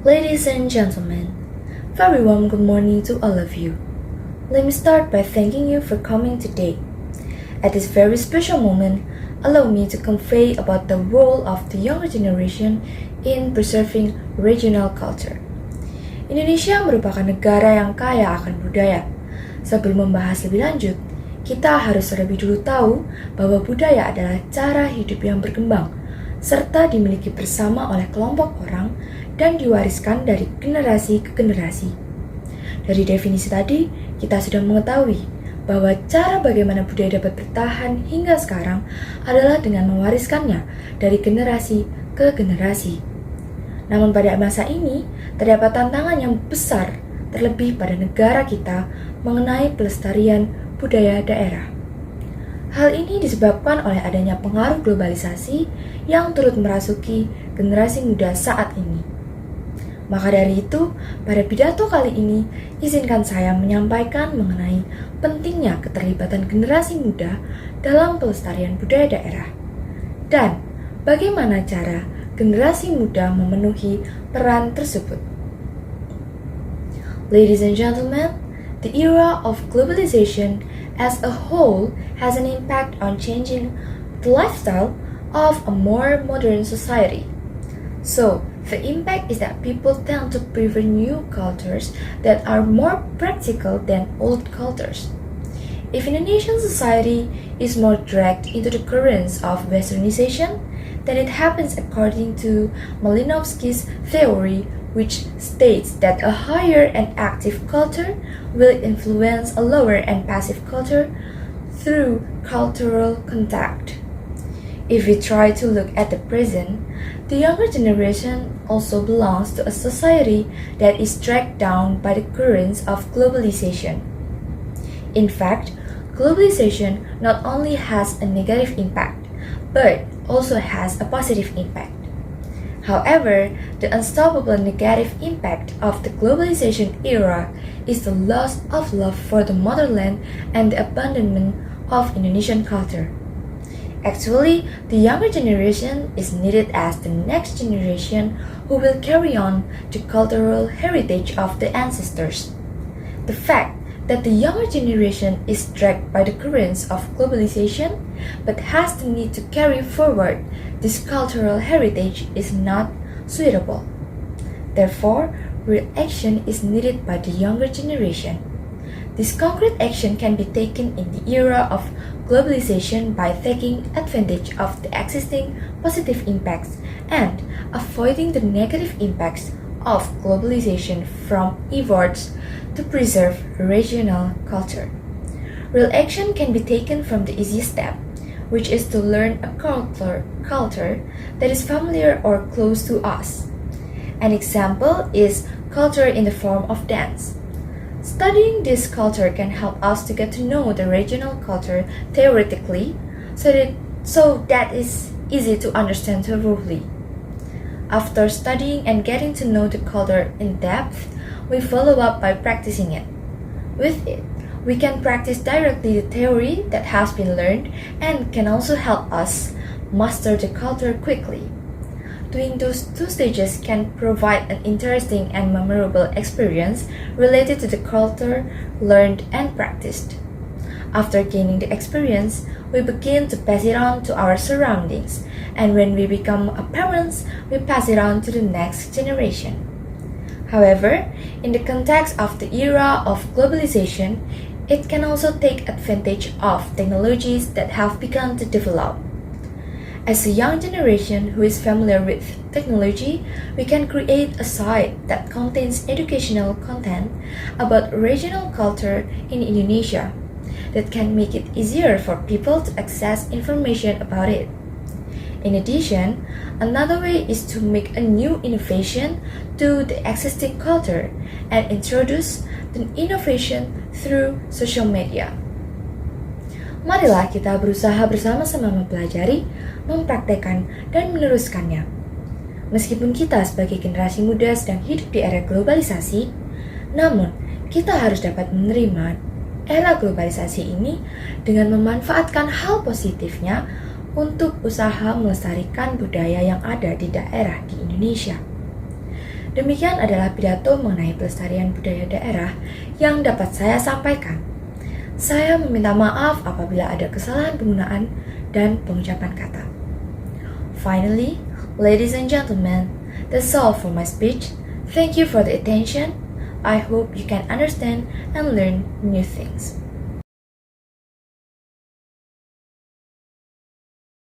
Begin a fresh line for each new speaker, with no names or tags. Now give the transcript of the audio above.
Ladies and gentlemen, very warm good morning to all of you. Let me start by thanking you for coming today. At this very special moment, allow me to convey about the role of the younger generation in preserving regional culture. Indonesia merupakan negara yang kaya akan budaya. Sebelum membahas lebih lanjut, kita harus terlebih dulu tahu bahwa budaya adalah cara hidup yang berkembang, serta dimiliki bersama oleh kelompok orang dan diwariskan dari generasi ke generasi. Dari definisi tadi, kita sudah mengetahui bahwa cara bagaimana budaya dapat bertahan hingga sekarang adalah dengan mewariskannya dari generasi ke generasi. Namun pada masa ini, terdapat tantangan yang besar terlebih pada negara kita mengenai pelestarian budaya daerah. Hal ini disebabkan oleh adanya pengaruh globalisasi yang turut merasuki generasi muda saat ini. Maka dari itu, pada pidato kali ini, izinkan saya menyampaikan mengenai pentingnya keterlibatan generasi muda dalam pelestarian budaya daerah. Dan bagaimana cara generasi muda memenuhi peran tersebut. Ladies and gentlemen, the era of globalization as a whole has an impact on changing the lifestyle of a more modern society. So, the impact is that people tend to prefer new cultures that are more practical than old cultures. If Indonesian society is more dragged into the currents of westernization, then it happens according to Malinowski's theory, which states that a higher and active culture will influence a lower and passive culture through cultural contact. If we try to look at the present, the younger generation also belongs to a society that is dragged down by the currents of globalization. In fact, globalization not only has a negative impact, but also has a positive impact. However, the unstoppable negative impact of the globalization era is the loss of love for the motherland and the abandonment of Indonesian culture. Actually, the younger generation is needed as the next generation who will carry on the cultural heritage of the ancestors. The fact that the younger generation is dragged by the currents of globalization but has the need to carry forward this cultural heritage is not suitable. Therefore, real action is needed by the younger generation. This concrete action can be taken in the era of globalization by taking advantage of the existing positive impacts and avoiding the negative impacts of globalization from efforts to preserve regional culture. Real action can be taken from the easiest step, which is to learn a culture that is familiar or close to us. An example is culture in the form of dance. Studying this culture can help us to get to know the regional culture theoretically, so that is easy to understand thoroughly. After studying and getting to know the culture in depth, we follow up by practicing it. With it, we can practice directly the theory that has been learned and can also help us master the culture quickly. Doing those two stages can provide an interesting and memorable experience related to the culture learned and practiced. After gaining the experience, we begin to pass it on to our surroundings, and when we become parents, we pass it on to the next generation. However, in the context of the era of globalization, it can also take advantage of technologies that have begun to develop. As a young generation who is familiar with technology, we can create a site that contains educational content about regional culture in Indonesia that can make it easier for people to access information about it. In addition, another way is to make a new innovation to the existing culture and introduce the innovation through social media. Marilah kita berusaha bersama-sama mempelajari, mempraktekkan, dan meneruskannya. Meskipun kita sebagai generasi muda sedang hidup di era globalisasi, namun kita harus dapat menerima era globalisasi ini dengan memanfaatkan hal positifnya untuk usaha melestarikan budaya yang ada di daerah di Indonesia. Demikian adalah pidato mengenai pelestarian budaya daerah yang dapat saya sampaikan. Saya meminta maaf apabila ada kesalahan penggunaan dan pengucapan kata. Finally, ladies and gentlemen, that's all for my speech. Thank you for the attention. I hope you can understand and learn new things.